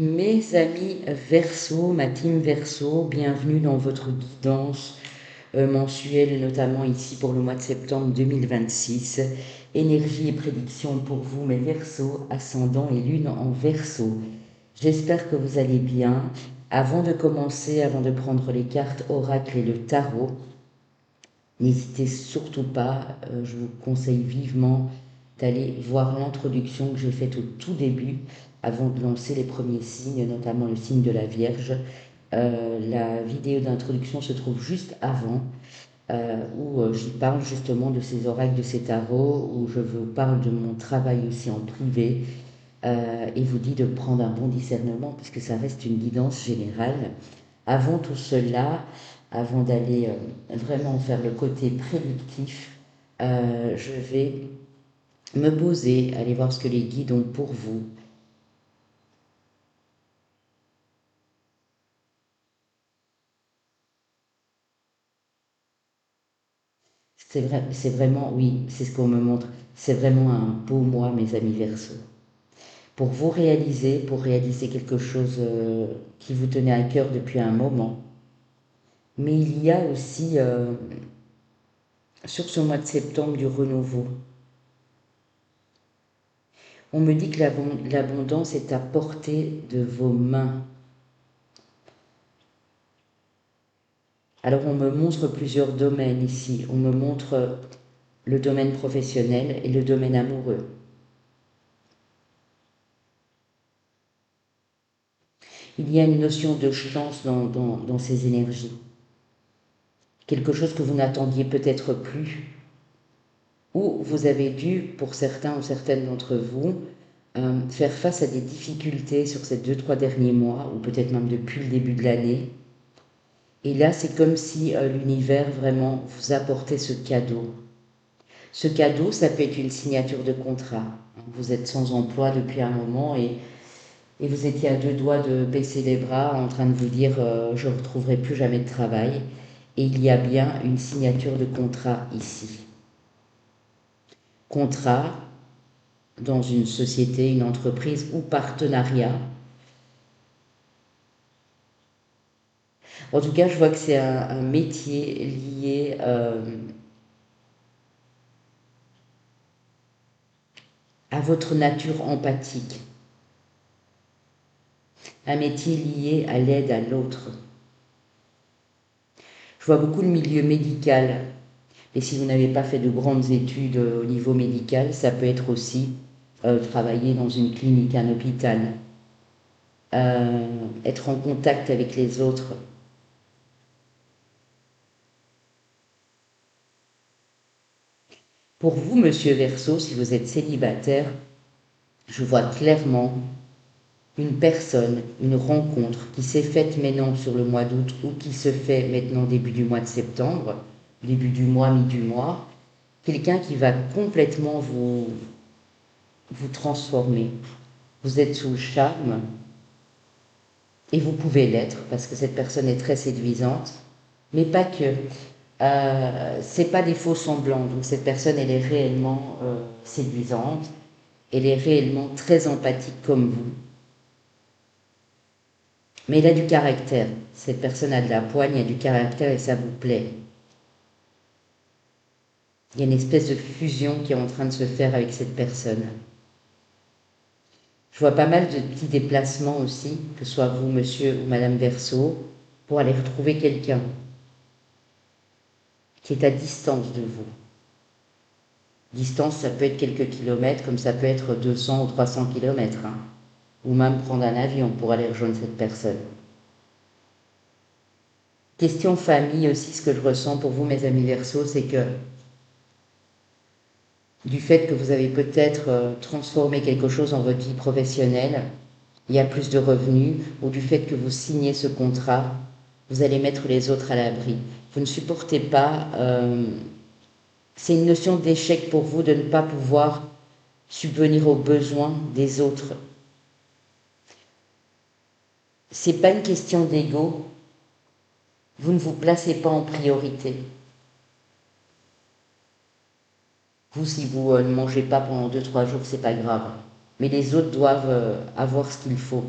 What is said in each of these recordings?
Mes amis Verseau, ma team Verseau, bienvenue dans votre guidance mensuelle, notamment ici pour le mois de septembre 2026. Énergie et prédiction pour vous, mes Verseaux, ascendant et lune en Verseau. J'espère que vous allez bien. Avant de commencer, avant de prendre les cartes oracle et le tarot, n'hésitez surtout pas, je vous conseille vivement d'aller voir l'introduction que j'ai faite au tout début, avant de lancer les premiers signes, notamment le signe de la Vierge. La vidéo d'introduction se trouve juste avant, où j'y parle justement de ces oracles, de ces tarots, où je vous parle de mon travail aussi en privé, et vous dis de prendre un bon discernement, puisque ça reste une guidance générale. Avant tout cela, avant d'aller vraiment faire le côté prédictif, je vais me poser, aller voir ce que les guides ont pour vous. C'est vraiment, oui, c'est ce qu'on me montre. C'est vraiment un beau mois, mes amis Verseaux. Pour réaliser quelque chose qui vous tenait à cœur depuis un moment. Mais il y a aussi, sur ce mois de septembre, du renouveau. On me dit que l'abondance est à portée de vos mains. Alors on me montre plusieurs domaines ici. On me montre le domaine professionnel et le domaine amoureux. Il y a une notion de chance dans ces énergies. Quelque chose que vous n'attendiez peut-être plus. Ou vous avez dû, pour certains ou certaines d'entre vous, faire face à des difficultés sur ces 2-3 derniers mois, ou peut-être même depuis le début de l'année. Et là, c'est comme si l'univers vraiment vous apportait ce cadeau. Ce cadeau, ça peut être une signature de contrat. Vous êtes sans emploi depuis un moment et vous étiez à deux doigts de baisser les bras en train de vous dire je ne retrouverai plus jamais de travail. Et il y a bien une signature de contrat ici. Contrat dans une société, une entreprise ou partenariat. En tout cas, je vois que c'est un métier lié à votre nature empathique. Un métier lié à l'aide à l'autre. Je vois beaucoup le milieu médical. Et si vous n'avez pas fait de grandes études au niveau médical, ça peut être aussi travailler dans une clinique, un hôpital, être en contact avec les autres. Pour vous, Monsieur Verseau, si vous êtes célibataire, je vois clairement une personne, une rencontre qui s'est faite maintenant sur le mois d'août ou qui se fait maintenant début du mois de septembre, début du mois, mi du mois, quelqu'un qui va complètement vous transformer. Vous êtes sous le charme et vous pouvez l'être parce que cette personne est très séduisante, mais pas que. C'est pas des faux semblants. Donc cette personne, elle est réellement séduisante, elle est réellement très empathique comme vous. Mais elle a du caractère. Cette personne a de la poigne, a du caractère et ça vous plaît. Il y a une espèce de fusion qui est en train de se faire avec cette personne. Je vois pas mal de petits déplacements aussi, que ce soit vous, monsieur ou madame Verseau, pour aller retrouver quelqu'un qui est à distance de vous. Distance, ça peut être quelques kilomètres, comme ça peut être 200 ou 300 kilomètres, hein. Ou même prendre un avion pour aller rejoindre cette personne. Question famille aussi, ce que je ressens pour vous, mes amis Verseau, c'est que du fait que vous avez peut-être transformé quelque chose dans votre vie professionnelle, il y a plus de revenus, ou du fait que vous signez ce contrat, vous allez mettre les autres à l'abri. Vous ne supportez pas, c'est une notion d'échec pour vous de ne pas pouvoir subvenir aux besoins des autres. C'est pas une question d'ego, vous ne vous placez pas en priorité. Vous, si vous ne mangez pas pendant 2-3 jours, c'est pas grave. Mais les autres doivent avoir ce qu'il faut.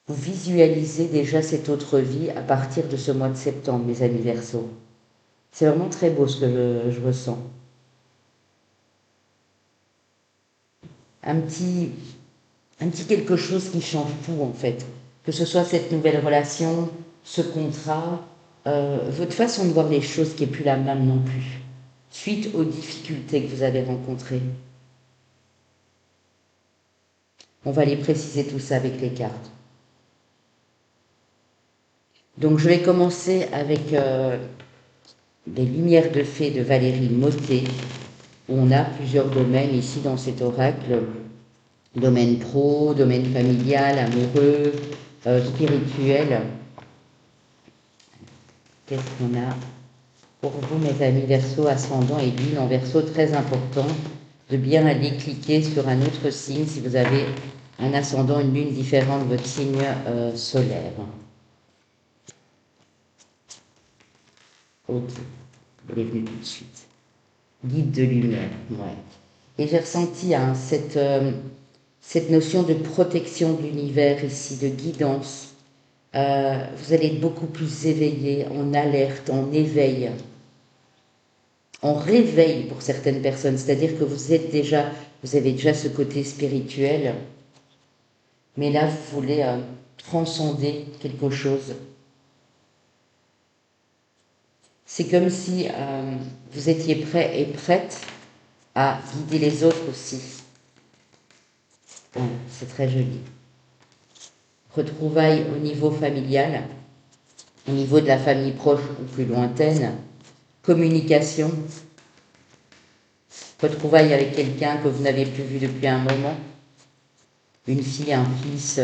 Vous visualisez déjà cette autre vie à partir de ce mois de septembre, mes amis Verseaux. C'est vraiment très beau ce que je ressens. Un petit, un petit quelque chose qui change tout en fait. Que ce soit cette nouvelle relation, ce contrat, votre façon de voir les choses qui n'est plus la même non plus, suite aux difficultés que vous avez rencontrées. On va aller préciser tout ça avec les cartes. Donc je vais commencer avec les lumières de fée de Valérie Mottet, où on a plusieurs domaines ici dans cet oracle. Domaine pro, domaine familial, amoureux, spirituel. Qu'est-ce qu'on a pour vous, mes amis Verseau, ascendant et lune en Verseau? Très important de bien aller cliquer sur un autre signe si vous avez un ascendant, une lune différente de votre signe solaire. Ok, elle est venue tout de suite. Guide de lumière, ouais. Et j'ai ressenti hein, cette notion de protection de l'univers ici, de guidance. Vous allez être beaucoup plus éveillé, en alerte, en éveil, en réveil pour certaines personnes. C'est-à-dire que vous avez déjà ce côté spirituel, mais là vous voulez transcender quelque chose. C'est comme si vous étiez prêt et prête à guider les autres aussi. C'est très joli. Retrouvailles au niveau familial, au niveau de la famille proche ou plus lointaine, communication, retrouvailles avec quelqu'un que vous n'avez plus vu depuis un moment, une fille, un fils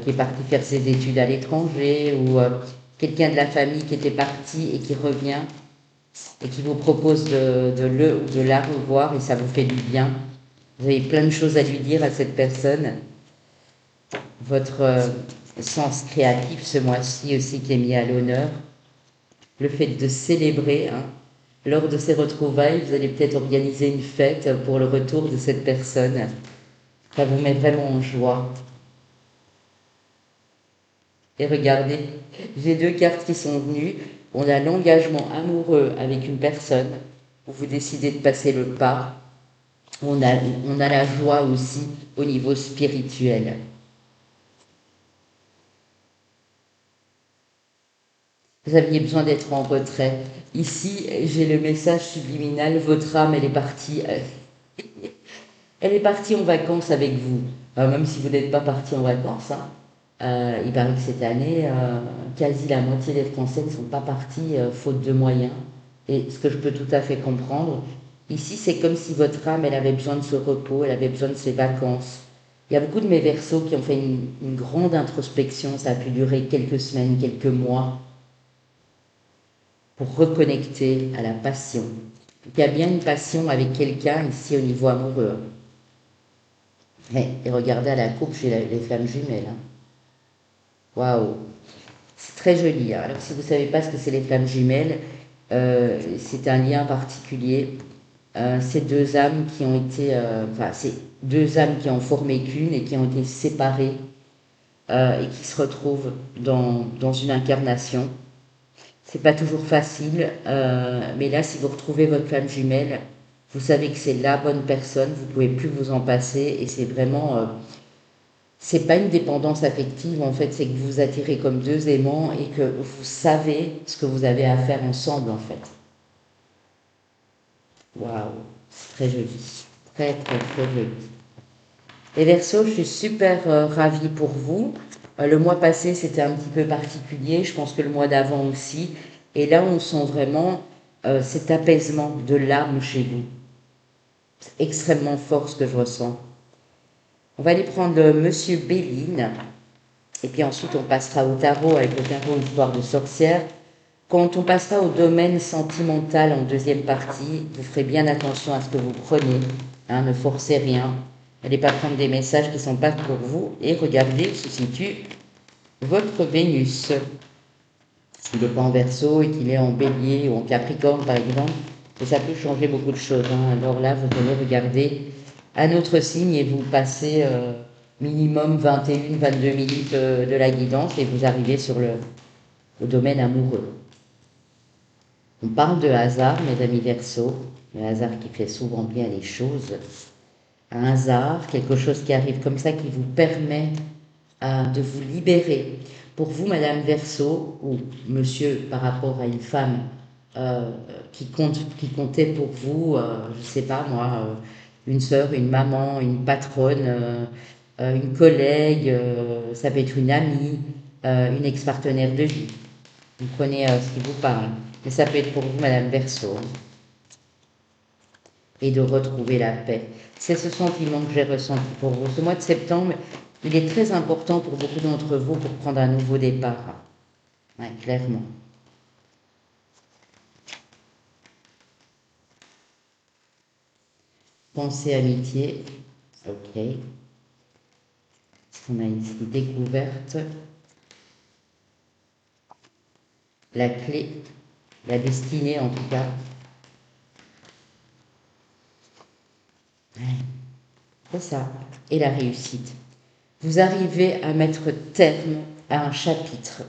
qui est parti faire ses études à l'étranger, ou quelqu'un de la famille qui était parti et qui revient, et qui vous propose de le ou de la revoir, et ça vous fait du bien. Vous avez plein de choses à lui dire à cette personne. Votre sens créatif ce mois-ci aussi qui est mis à l'honneur. Le fait de célébrer, hein. Lors de ces retrouvailles, vous allez peut-être organiser une fête pour le retour de cette personne. Ça vous met vraiment en joie. Et regardez, j'ai deux cartes qui sont venues. On a l'engagement amoureux avec une personne, où vous décidez de passer le pas. On a la joie aussi au niveau spirituel. Vous aviez besoin d'être en retrait. Ici, j'ai le message subliminal, votre âme, elle est partie. Elle est partie en vacances avec vous. Même si vous n'êtes pas parti en vacances, hein. Il paraît que cette année, quasi la moitié des Français ne sont pas partis faute de moyens. Et ce que je peux tout à fait comprendre, ici c'est comme si votre âme, elle avait besoin de ce repos, elle avait besoin de ses vacances. Il y a beaucoup de mes Verseaux qui ont fait une grande introspection, ça a pu durer quelques semaines, quelques mois, pour reconnecter à la passion. Il y a bien une passion avec quelqu'un ici au niveau amoureux. Et regardez à la coupe, j'ai les flammes jumelles. Hein. Waouh! C'est très joli. Hein. Alors si vous ne savez pas ce que c'est les flammes jumelles, c'est un lien particulier. C'est deux âmes qui ont été... c'est deux âmes qui ont formé qu'une et qui ont été séparées et qui se retrouvent dans une incarnation. C'est pas toujours facile, mais là, si vous retrouvez votre flamme jumelle, vous savez que c'est la bonne personne, vous ne pouvez plus vous en passer, et c'est vraiment... c'est pas une dépendance affective, en fait, c'est que vous vous attirez comme deux aimants et que vous savez ce que vous avez à faire ensemble, en fait. Waouh, c'est très joli, très très très joli. Les Verseaux, je suis super ravie pour vous. Le mois passé, c'était un petit peu particulier, je pense que le mois d'avant aussi. Et là, on sent vraiment cet apaisement de l'âme chez vous. C'est extrêmement fort ce que je ressens. On va aller prendre Monsieur Béline. Et puis ensuite, on passera au tarot avec le tarot Histoire de sorcière. Quand on passera au domaine sentimental en deuxième partie, vous ferez bien attention à ce que vous prenez. Hein, ne forcez rien. N'allez pas prendre des messages qui ne sont pas pour vous. Et regardez où se situe votre Vénus. S'il n'est pas en Verseau et qu'il est en Bélier ou en Capricorne, par exemple, et ça peut changer beaucoup de choses. Hein. Alors là, vous venez regarder un autre signe et vous passez minimum 21, 22 minutes de la guidance et vous arrivez sur le domaine amoureux. On parle de hasard, mes amis Verseaux, le hasard qui fait souvent bien les choses. Un hasard, quelque chose qui arrive comme ça, qui vous permet de vous libérer. Pour vous, Madame Verseau, ou Monsieur, par rapport à une femme qui comptait pour vous, je ne sais pas moi, une sœur, une maman, une patronne, une collègue, ça peut être une amie, une ex-partenaire de vie. Vous prenez ce qui vous parle. Mais ça peut être pour vous, Madame Verseau. Et de retrouver la paix. C'est ce sentiment que j'ai ressenti pour vous. Ce mois de septembre, il est très important pour beaucoup d'entre vous pour prendre un nouveau départ. Ouais, clairement. Pensée, amitié. Ok. Ce qu'on a ici, découverte. La clé. La destinée, en tout cas. Ouais. C'est ça. Et la réussite. Vous arrivez à mettre terme à un chapitre.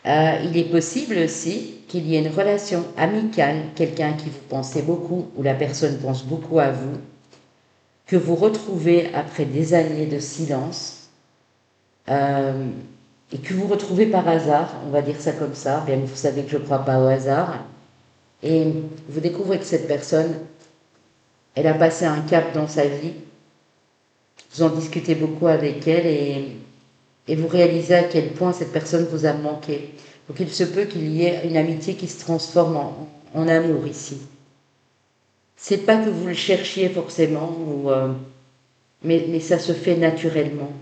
Il est possible aussi qu'il y ait une relation amicale, quelqu'un qui vous pensez beaucoup ou la personne pense beaucoup à vous, que vous retrouvez après des années de silence et que vous retrouvez par hasard, on va dire ça comme ça, bien que vous savez que je ne crois pas au hasard, et vous découvrez que cette personne, elle a passé un cap dans sa vie, vous en discutez beaucoup avec elle et vous réalisez à quel point cette personne vous a manqué. Donc il se peut qu'il y ait une amitié qui se transforme en amour ici. C'est pas que vous le cherchiez forcément, mais ça se fait naturellement.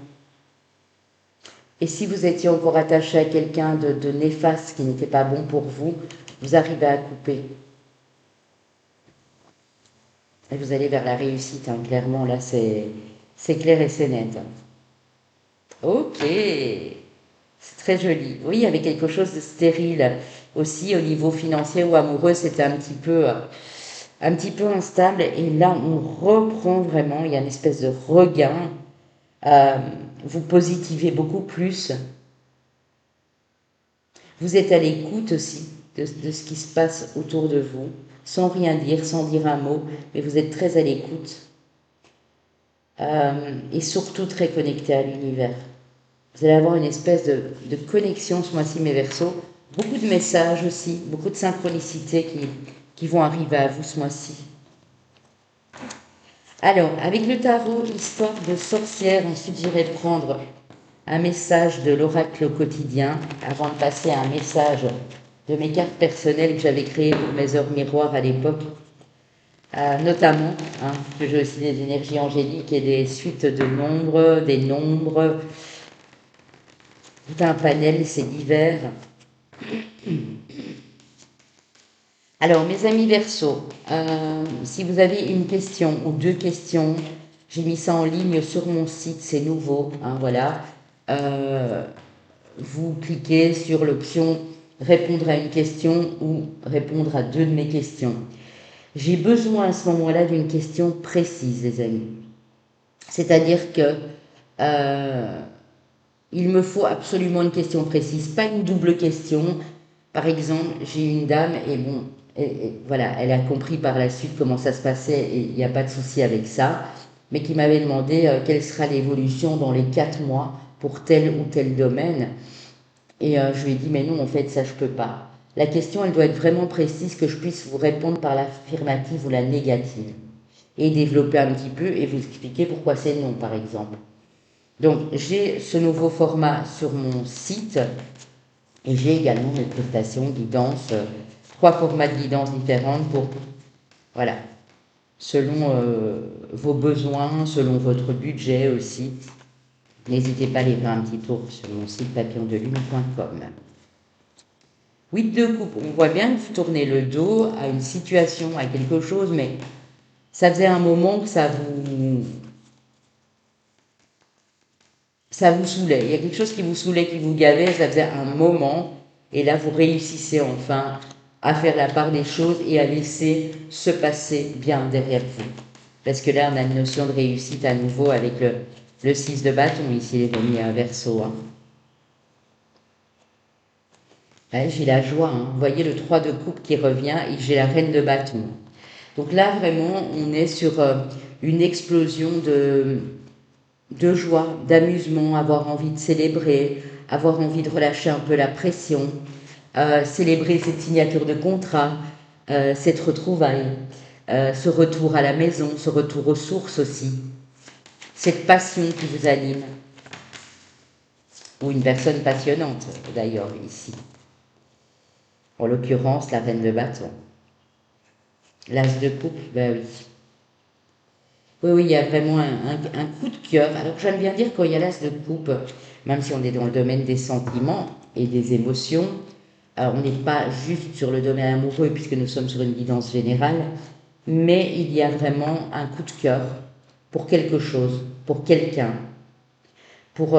Et si vous étiez encore attaché à quelqu'un de néfaste qui n'était pas bon pour vous, vous arrivez à couper. Et vous allez vers la réussite, hein, clairement, là c'est clair et c'est net. Ok, c'est très joli. Oui, il y avait quelque chose de stérile aussi au niveau financier ou amoureux, c'était un petit peu instable. Et là, on reprend vraiment, il y a une espèce de regain. Vous positivez beaucoup plus. Vous êtes à l'écoute aussi de ce qui se passe autour de vous, sans rien dire, sans dire un mot, mais vous êtes très à l'écoute. Et surtout très connecté à l'univers. Vous allez avoir une espèce de connexion ce mois-ci, mes Verseaux. Beaucoup de messages aussi, beaucoup de synchronicités qui vont arriver à vous ce mois-ci. Alors, avec le tarot, histoire de sorcière, ensuite j'irai prendre un message de l'oracle au quotidien avant de passer à un message de mes cartes personnelles que j'avais créées pour mes heures miroirs à l'époque. Notamment, que j'ai aussi des énergies angéliques et des suites de nombres, des nombres, tout un panel, c'est divers. Alors, mes amis Verseaux, si vous avez une question ou deux questions, j'ai mis ça en ligne sur mon site, c'est nouveau, voilà. Vous cliquez sur l'option répondre à une question ou répondre à deux de mes questions. J'ai besoin à ce moment-là d'une question précise, les amis. C'est-à-dire que il me faut absolument une question précise, pas une double question. Par exemple, j'ai une dame et bon, voilà, elle a compris par la suite comment ça se passait et il n'y a pas de souci avec ça, mais qui m'avait demandé quelle sera l'évolution dans les 4 mois pour tel ou tel domaine. Et je lui ai dit, mais non, en fait, ça, je peux pas. La question, elle doit être vraiment précise, que je puisse vous répondre par l'affirmative ou la négative. Et développer un petit peu et vous expliquer pourquoi c'est non, par exemple. Donc, j'ai ce nouveau format sur mon site et j'ai également mes prestations, guidance, 3 formats de guidance différents pour, voilà, selon vos besoins, selon votre budget aussi. N'hésitez pas à aller faire un petit tour sur mon site papillondelune.com. 8 de coupe, on voit bien que vous tournez le dos à une situation, à quelque chose, mais ça faisait un moment que ça vous saoulait. Il y a quelque chose qui vous saoulait, qui vous gavait, ça faisait un moment, et là vous réussissez enfin à faire la part des choses et à laisser se passer bien derrière vous. Parce que là, on a une notion de réussite à nouveau avec le 6 de bâton, ici, les remis à verso. Hein. Ouais, j'ai la joie. Hein. Vous voyez le 3 de coupe qui revient et j'ai la reine de bâton. Donc là, vraiment, on est sur une explosion de joie, d'amusement, avoir envie de célébrer, avoir envie de relâcher un peu la pression, célébrer cette signature de contrat, cette retrouvaille, ce retour à la maison, ce retour aux sources aussi, cette passion qui vous anime, ou une personne passionnante d'ailleurs ici, en l'occurrence la reine de bâton. L'as de coupe, ben oui. Oui, oui, il y a vraiment un coup de cœur. Alors j'aime bien dire quand il y a l'as de coupe, même si on est dans le domaine des sentiments et des émotions, on n'est pas juste sur le domaine amoureux puisque nous sommes sur une guidance générale, mais il y a vraiment un coup de cœur pour quelque chose, pour quelqu'un, pour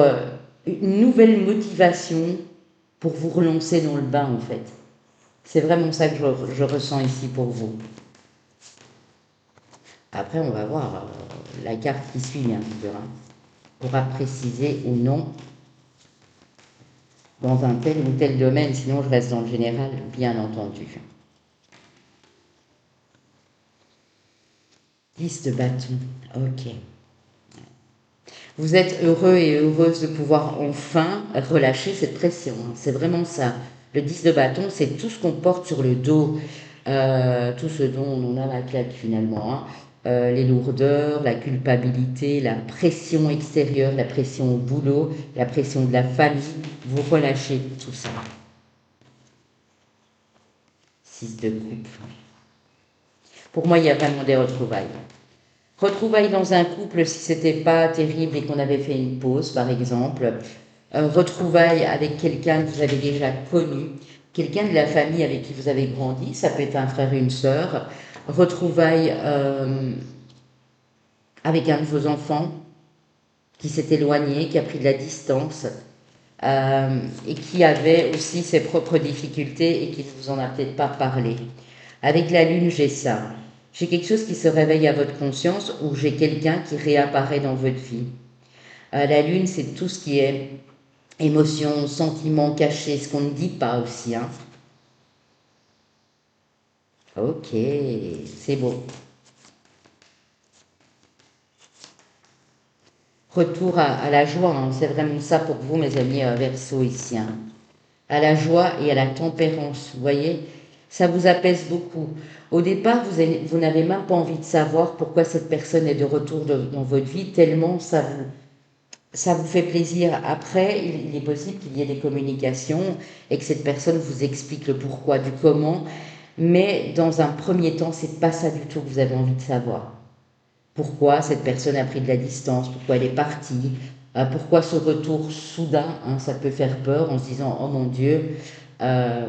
une nouvelle motivation pour vous relancer dans le bain en fait. C'est vraiment ça que je ressens ici pour vous. Après, on va voir la carte qui suit, bien sûr, hein, pourra préciser ou non dans un tel ou tel domaine, sinon je reste dans le général, bien entendu. 10 de bâton, ok. Vous êtes heureux et heureuse de pouvoir enfin relâcher cette pression, hein. C'est vraiment ça. Le 10 de bâton, c'est tout ce qu'on porte sur le dos, tout ce dont on a la claque finalement, hein. Les lourdeurs, la culpabilité, la pression extérieure, la pression au boulot, la pression de la famille, vous relâchez tout ça. 6 de coupe. Pour moi, il y a vraiment des retrouvailles. Retrouvailles dans un couple si c'était pas terrible et qu'on avait fait une pause, par exemple. Retrouvailles avec quelqu'un que vous avez déjà connu, quelqu'un de la famille avec qui vous avez grandi, ça peut être un frère et une sœur. Retrouvailles avec un de vos enfants qui s'est éloigné, qui a pris de la distance et qui avait aussi ses propres difficultés et qui ne vous en a peut-être pas parlé. Avec la lune, j'ai ça. J'ai quelque chose qui se réveille à votre conscience ou j'ai quelqu'un qui réapparaît dans votre vie. La lune, c'est tout ce qui est émotion, sentiment caché, ce qu'on ne dit pas aussi. Hein. Ok, c'est beau. Retour à la joie, hein. C'est vraiment ça pour vous, mes amis Verseau ici. Hein. À la joie et à la tempérance, vous voyez, ça vous apaise beaucoup. Au départ, vous n'avez même pas envie de savoir pourquoi cette personne est de retour dans votre vie, tellement ça vous fait plaisir. Après, il est possible qu'il y ait des communications et que cette personne vous explique le pourquoi du comment, mais dans un premier temps, c'est pas ça du tout que vous avez envie de savoir. Pourquoi cette personne a pris de la distance, pourquoi elle est partie, pourquoi ce retour soudain, hein, ça peut faire peur en se disant oh mon Dieu, euh,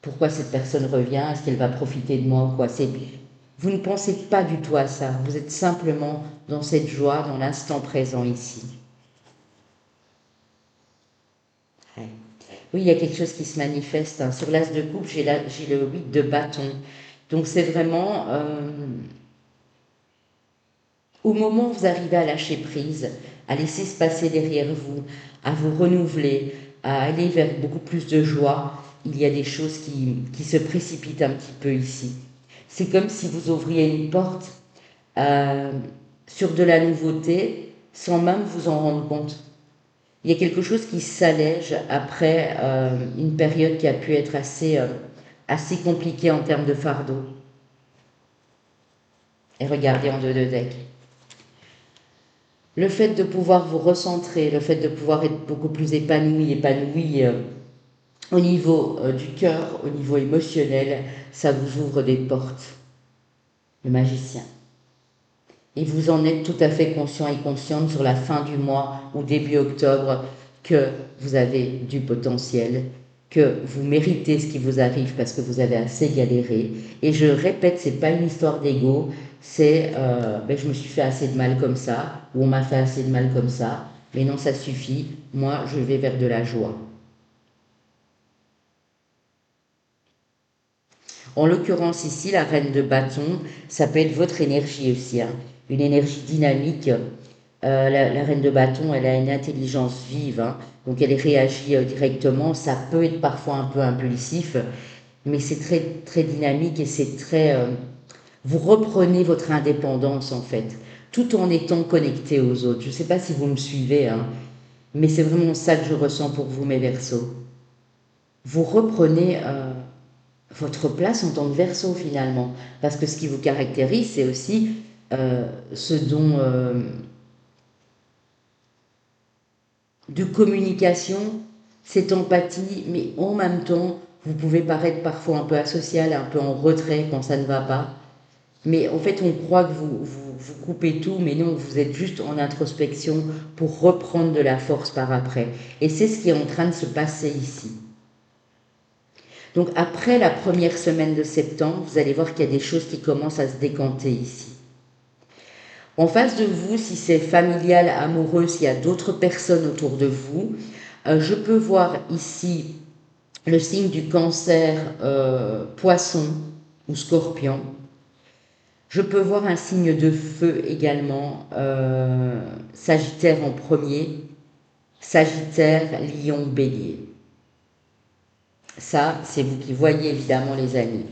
pourquoi cette personne revient, est-ce qu'elle va profiter de moi ou quoi. Vous ne pensez pas du tout à ça, vous êtes simplement dans cette joie, dans l'instant présent ici. Ouais. Oui, il y a quelque chose qui se manifeste. Hein. Sur l'as de coupe, j'ai le 8 de bâton. Donc c'est vraiment au moment où vous arrivez à lâcher prise, à laisser se passer derrière vous, à vous renouveler, à aller vers beaucoup plus de joie, il y a des choses qui se précipitent un petit peu ici. C'est comme si vous ouvriez une porte euh, sur de la nouveauté sans même vous en rendre compte. Il y a quelque chose qui s'allège après une période qui a pu être assez compliquée en termes de fardeau. Et regardez en deux de deck. Le fait de pouvoir vous recentrer, le fait de pouvoir être beaucoup plus épanoui au niveau du cœur, au niveau émotionnel, ça vous ouvre des portes. Le magicien. Et vous en êtes tout à fait conscient et consciente sur la fin du mois ou début octobre que vous avez du potentiel, que vous méritez ce qui vous arrive parce que vous avez assez galéré. Et je répète, c'est pas une histoire d'ego, c'est je me suis fait assez de mal comme ça, ou on m'a fait assez de mal comme ça, mais non, ça suffit, moi je vais vers de la joie. En l'occurrence ici, la reine de bâton, ça peut être votre énergie aussi, hein. Une énergie dynamique. La reine de bâton, elle a une intelligence vive, hein, donc elle réagit directement. Ça peut être parfois un peu impulsif, mais c'est très, très dynamique et c'est très... vous reprenez votre indépendance en fait, tout en étant connecté aux autres. Je ne sais pas si vous me suivez, hein, mais c'est vraiment ça que je ressens pour vous, mes Verseaux. Vous reprenez votre place en tant que Verseau finalement, parce que ce qui vous caractérise, c'est aussi ce don de communication, cette empathie, mais en même temps, vous pouvez paraître parfois un peu asocial, un peu en retrait quand ça ne va pas. Mais en fait, on croit que vous coupez tout, mais non, vous êtes juste en introspection pour reprendre de la force par après. Et c'est ce qui est en train de se passer ici. Donc après la première semaine de septembre, vous allez voir qu'il y a des choses qui commencent à se décanter ici. En face de vous, si c'est familial, amoureux, s'il y a d'autres personnes autour de vous, je peux voir ici le signe du cancer, poisson ou scorpion. Je peux voir un signe de feu également, Sagittaire en premier, Sagittaire, Lion, Bélier. Ça, c'est vous qui voyez évidemment les amis.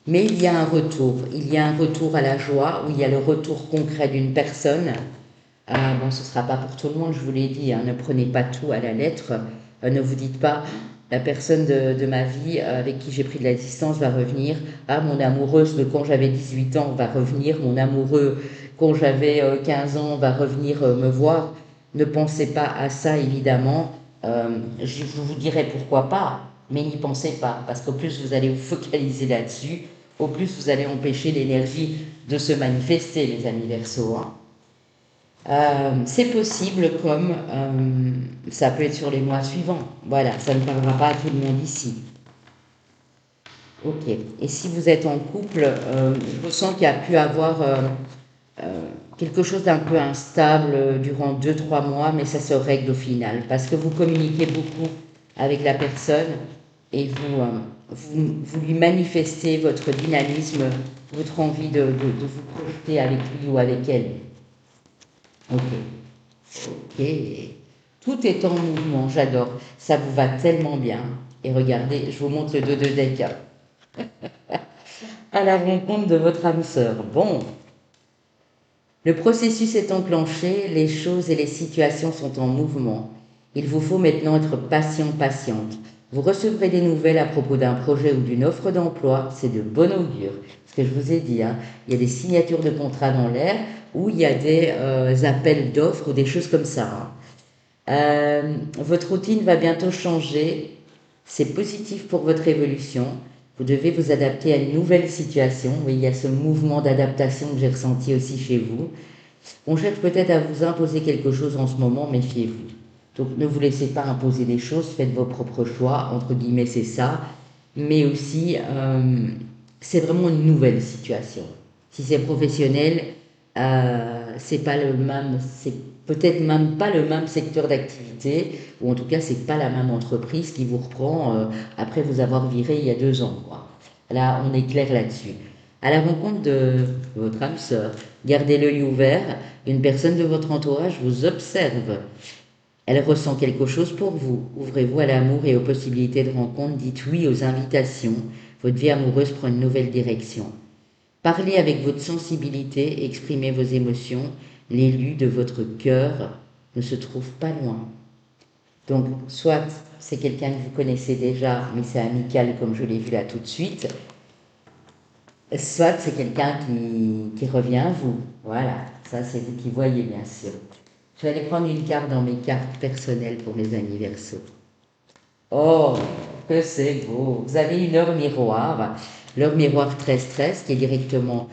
Mais il y a un retour à la joie, où il y a le retour concret d'une personne. Bon, ce ne sera pas pour tout le monde, je vous l'ai dit, hein, ne prenez pas tout à la lettre. Ne vous dites pas, la personne de ma vie avec qui j'ai pris de la distance va revenir. Ah, mon amoureuse de quand j'avais 18 ans va revenir. Mon amoureux quand j'avais 15 ans va revenir me voir. Ne pensez pas à ça, évidemment. Je vous dirai pourquoi pas, mais n'y pensez pas. Parce qu'au plus vous allez vous focaliser là-dessus, au plus vous allez empêcher l'énergie de se manifester, les amis Verseaux, hein. C'est possible comme ça peut être sur les mois suivants. Voilà, ça ne parlera pas à tout le monde ici. Ok. Et si vous êtes en couple, je ressens qu'il y a pu avoir quelque chose d'un peu instable durant 2, 3 mois, mais ça se règle au final parce que vous communiquez beaucoup avec la personne et vous lui manifestez votre dynamisme, votre envie de vous projeter avec lui ou avec elle. Ok. Ok. Tout est en mouvement, j'adore. Ça vous va tellement bien. Et regardez, je vous montre le 2 de deck. À la rencontre de votre âme sœur. Bon. Le processus est enclenché, les choses et les situations sont en mouvement. Il vous faut maintenant être patient, patiente. Vous recevrez des nouvelles à propos d'un projet ou d'une offre d'emploi, c'est de bon augure. Ce que je vous ai dit, hein, il y a des signatures de contrats dans l'air ou il y a des appels d'offres ou des choses comme ça, hein. Votre routine va bientôt changer, c'est positif pour votre évolution. Vous devez vous adapter à une nouvelle situation. Oui, il y a ce mouvement d'adaptation que j'ai ressenti aussi chez vous. On cherche peut-être à vous imposer quelque chose en ce moment, méfiez-vous. Donc ne vous laissez pas imposer des choses, faites vos propres choix, entre guillemets c'est ça. Mais aussi, c'est vraiment une nouvelle situation. Si c'est professionnel, c'est pas le même, c'est peut-être même pas le même secteur d'activité, ou en tout cas c'est pas la même entreprise qui vous reprend après vous avoir viré il y a 2 ans, quoi. Là, on est clair là-dessus. À la rencontre de votre âme sœur, gardez l'œil ouvert. Une personne de votre entourage vous observe. Elle ressent quelque chose pour vous. Ouvrez-vous à l'amour et aux possibilités de rencontre. Dites oui aux invitations. Votre vie amoureuse prend une nouvelle direction. Parlez avec votre sensibilité, exprimez vos émotions. L'élu de votre cœur ne se trouve pas loin. Donc, soit c'est quelqu'un que vous connaissez déjà, mais c'est amical comme je l'ai vu là tout de suite, soit c'est quelqu'un qui revient à vous. Voilà, ça c'est vous qui voyez bien sûr. Je vais aller prendre une carte dans mes cartes personnelles pour mes amis Verseaux. Oh, que c'est beau. Vous avez une heure miroir, l'heure miroir 13-13 qui est directement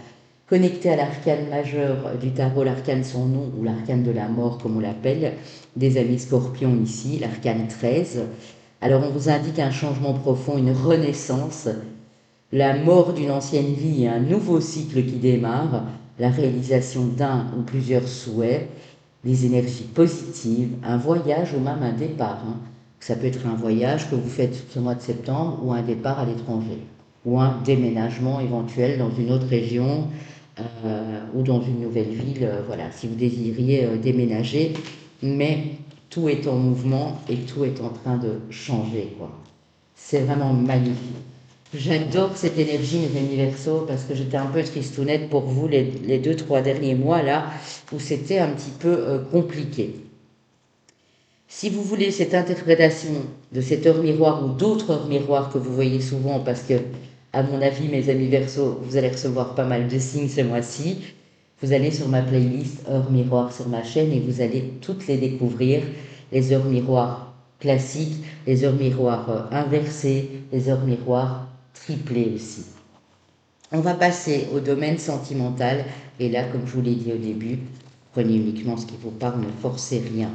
connectée à l'arcane majeur du tarot, l'arcane sans nom ou l'arcane de la mort comme on l'appelle, des amis scorpions ici, l'arcane 13. Alors on vous indique un changement profond, une renaissance, la mort d'une ancienne vie et un nouveau cycle qui démarre, la réalisation d'un ou plusieurs souhaits, des énergies positives, un voyage ou même un départ, hein. Ça peut être un voyage que vous faites ce mois de septembre ou un départ à l'étranger. ou un déménagement éventuel dans une autre région ou dans une nouvelle ville, voilà, si vous désiriez déménager, mais tout est en mouvement et tout est en train de changer, quoi. C'est vraiment magnifique. J'adore cette énergie, mes amis Verseaux, parce que j'étais un peu tristounette pour vous les 2, 3 derniers mois là, où c'était un petit peu compliqué. Si vous voulez cette interprétation de cette heure miroir ou d'autres heures miroirs que vous voyez souvent, parce que, à mon avis, mes amis Verseaux, vous allez recevoir pas mal de signes ce mois-ci, vous allez sur ma playlist heures miroirs sur ma chaîne et vous allez toutes les découvrir, les heures miroirs classiques, les heures miroirs inversées, les heures miroirs triplées aussi. On va passer au domaine sentimental, et là, comme je vous l'ai dit au début, prenez uniquement ce qui vous parle, ne forcez rien.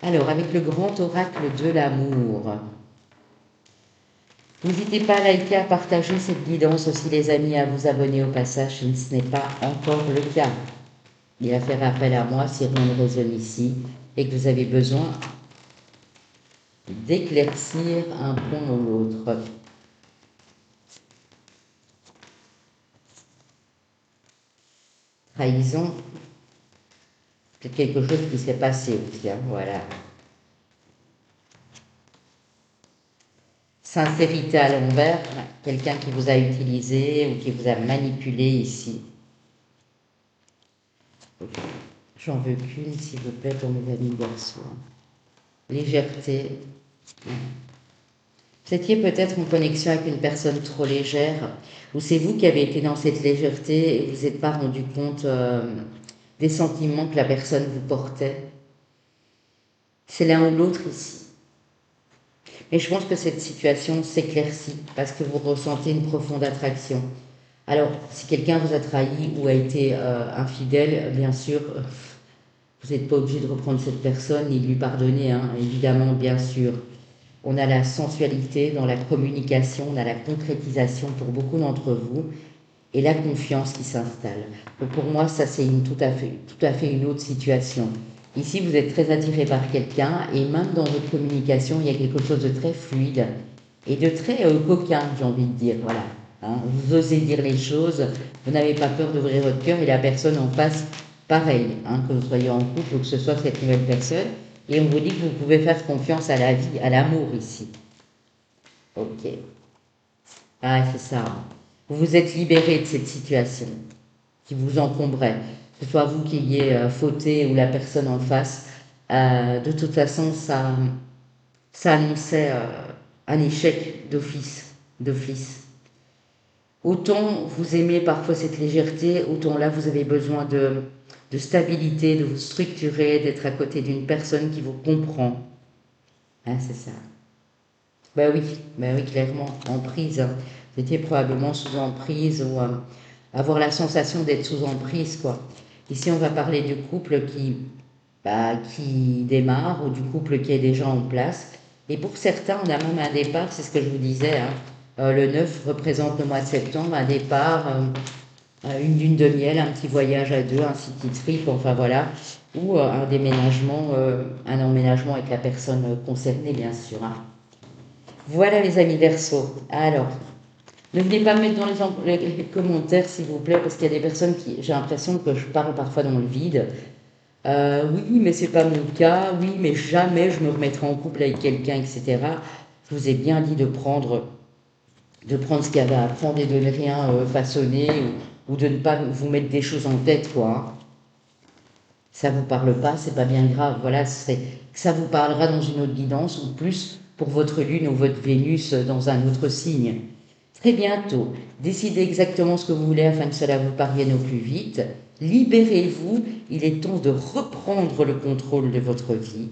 Alors, avec le grand oracle de l'amour, n'hésitez pas à liker, à partager cette guidance aussi, les amis, à vous abonner au passage si ce n'est pas encore le cas. Et à faire appel à moi si rien ne résonne ici et que vous avez besoin d'éclaircir un point ou l'autre. Trahison, c'est quelque chose qui s'est passé aussi, hein, voilà. Sincérité à l'envers, quelqu'un qui vous a utilisé ou qui vous a manipulé ici. J'en veux qu'une, s'il vous plaît, pour mes amis Verseaux. Légèreté. Vous étiez peut-être en connexion avec une personne trop légère, ou c'est vous qui avez été dans cette légèreté et vous n'êtes pas rendu compte des sentiments que la personne vous portait. C'est l'un ou l'autre ici. Mais je pense que cette situation s'éclaircit parce que vous ressentez une profonde attraction. Alors, si quelqu'un vous a trahi ou a été infidèle, bien sûr, vous n'êtes pas obligé de reprendre cette personne ni de lui pardonner, hein, évidemment, bien sûr. On a la sensualité dans la communication, on a la concrétisation pour beaucoup d'entre vous et la confiance qui s'installe. Donc pour moi, ça c'est tout à fait une autre situation. Ici, vous êtes très attiré par quelqu'un et même dans votre communication, il y a quelque chose de très fluide et de très coquin, j'ai envie de dire. Voilà. Hein, vous osez dire les choses, vous n'avez pas peur d'ouvrir votre cœur et la personne en face, pareil, hein, que vous soyez en couple ou que ce soit cette nouvelle personne. Et on vous dit que vous pouvez faire confiance à la vie, à l'amour ici. Ok. Ah, c'est ça. Vous vous êtes libéré de cette situation qui vous encombrait. Que ce soit vous qui ayez fauté ou la personne en face. De toute façon, ça annonçait un échec d'office. Autant vous aimez parfois cette légèreté, autant là vous avez besoin de stabilité, de vous structurer, d'être à côté d'une personne qui vous comprend. Hein, c'est ça. Ben oui, clairement, emprise. Hein. Vous étiez probablement sous emprise ou avoir la sensation d'être sous emprise, quoi. Ici, on va parler du couple qui démarre ou du couple qui est déjà en place. Et pour certains, on a même un départ, c'est ce que je vous disais. Hein. Le 9 représente le mois de septembre, un départ, une lune de miel, un petit voyage à deux, un city trip, enfin voilà, ou un déménagement, un emménagement avec la personne concernée, bien sûr. Hein. Voilà les amis Verseaux. Alors, ne venez pas me mettre dans les commentaires s'il vous plaît, parce qu'il y a des personnes qui, j'ai l'impression que je parle parfois dans le vide. Oui, mais c'est pas mon cas. Oui, mais jamais je me remettrai en couple avec quelqu'un, etc. Je vous ai bien dit de prendre ce qu'il y avait à prendre et de ne rien façonner ou de ne pas vous mettre des choses en tête, quoi. Hein. Ça vous parle pas, c'est pas bien grave. Voilà, ça vous parlera dans une autre guidance ou plus pour votre lune ou votre Vénus dans un autre signe. Très bientôt, décidez exactement ce que vous voulez afin que cela vous parvienne au plus vite. Libérez-vous, il est temps de reprendre le contrôle de votre vie.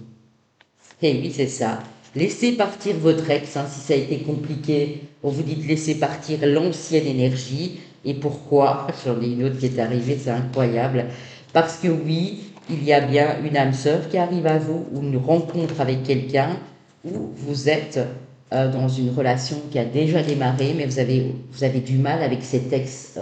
Et oui, c'est ça. Laissez partir votre ex, hein, si ça a été compliqué. On vous dit de laisser partir l'ancienne énergie. Et pourquoi? J'en ai une autre qui est arrivée, c'est incroyable. Parce que oui, il y a bien une âme sœur qui arrive à vous, ou une rencontre avec quelqu'un, où vous êtes dans une relation qui a déjà démarré, mais vous avez du mal avec cet ex,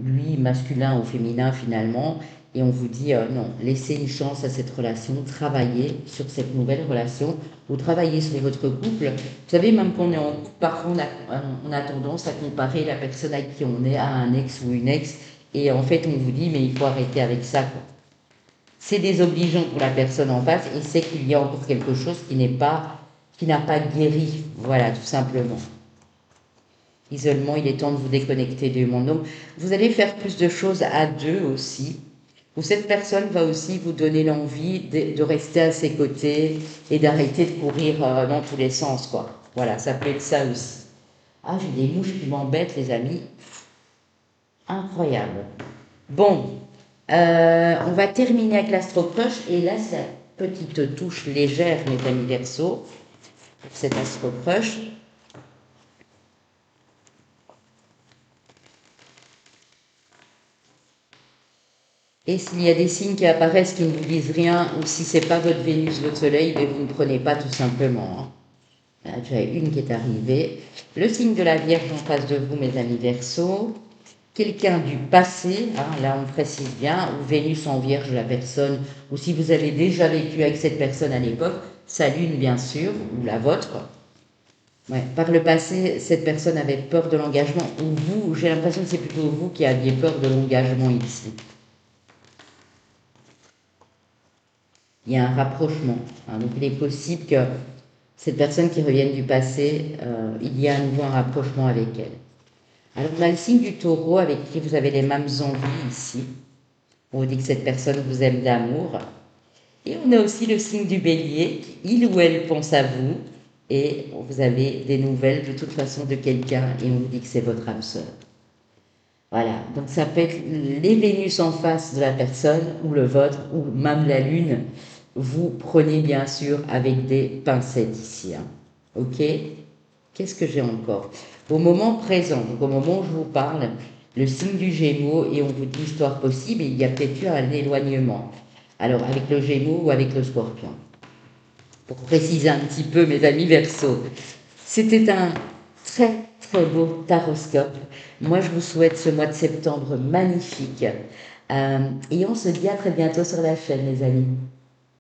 lui masculin ou féminin finalement, Et on vous dit non, laissez une chance à cette relation, travaillez sur cette nouvelle relation ou travaillez sur votre couple. Vous savez, même quand on est en couple, parfois on a tendance à comparer la personne avec qui on est à un ex ou une ex. Et en fait, on vous dit, mais il faut arrêter avec ça, quoi. C'est désobligeant pour la personne en face et c'est qu'il y a encore quelque chose qui n'a pas guéri. Voilà, tout simplement. Isolement, il est temps de vous déconnecter du monde. Donc, vous allez faire plus de choses à deux aussi, où cette personne va aussi vous donner l'envie de rester à ses côtés et d'arrêter de courir dans tous les sens, quoi. Voilà, ça peut être ça aussi. Ah, j'ai des mouches qui m'embêtent, les amis. Incroyable. Bon, on va terminer avec l'astro-crush, et là, c'est la petite touche légère, mes amis Verseau, pour cet astro-crush. Et s'il y a des signes qui apparaissent qui ne vous disent rien, ou si c'est pas votre Vénus, votre Soleil, mais vous ne prenez pas tout simplement, hein. Là, j'ai une qui est arrivée. Le signe de la Vierge en face de vous, mes amis Verseau. Quelqu'un du passé, hein, là on précise bien, ou Vénus en Vierge, la personne, ou si vous avez déjà vécu avec cette personne à l'époque, sa lune bien sûr, ou la vôtre. Ouais, par le passé, cette personne avait peur de l'engagement, ou vous, j'ai l'impression que c'est plutôt vous qui aviez peur de l'engagement ici. Il y a un rapprochement, hein, donc il est possible que cette personne qui revienne du passé, il y a à nouveau un rapprochement avec elle. Alors on a le signe du Taureau avec qui vous avez les mêmes envies ici. On vous dit que cette personne vous aime d'amour. Et on a aussi le signe du Bélier, il ou elle pense à vous, et vous avez des nouvelles de toute façon de quelqu'un, et on vous dit que c'est votre âme sœur. Voilà, donc ça peut être les Vénus en face de la personne, ou le vôtre, ou même la Lune. Vous prenez bien sûr avec des pincettes ici, hein. Ok? Qu'est-ce que j'ai encore? Au moment présent, donc au moment où je vous parle, le signe du Gémeaux, et on vous dit histoire possible, et il y a peut-être eu un éloignement. Alors avec le Gémeaux ou avec le Scorpion. Pour préciser un petit peu, mes amis Verseau, c'était un très très beau taroscope. Moi, je vous souhaite ce mois de septembre magnifique. Et on se dit à très bientôt sur la chaîne, les amis.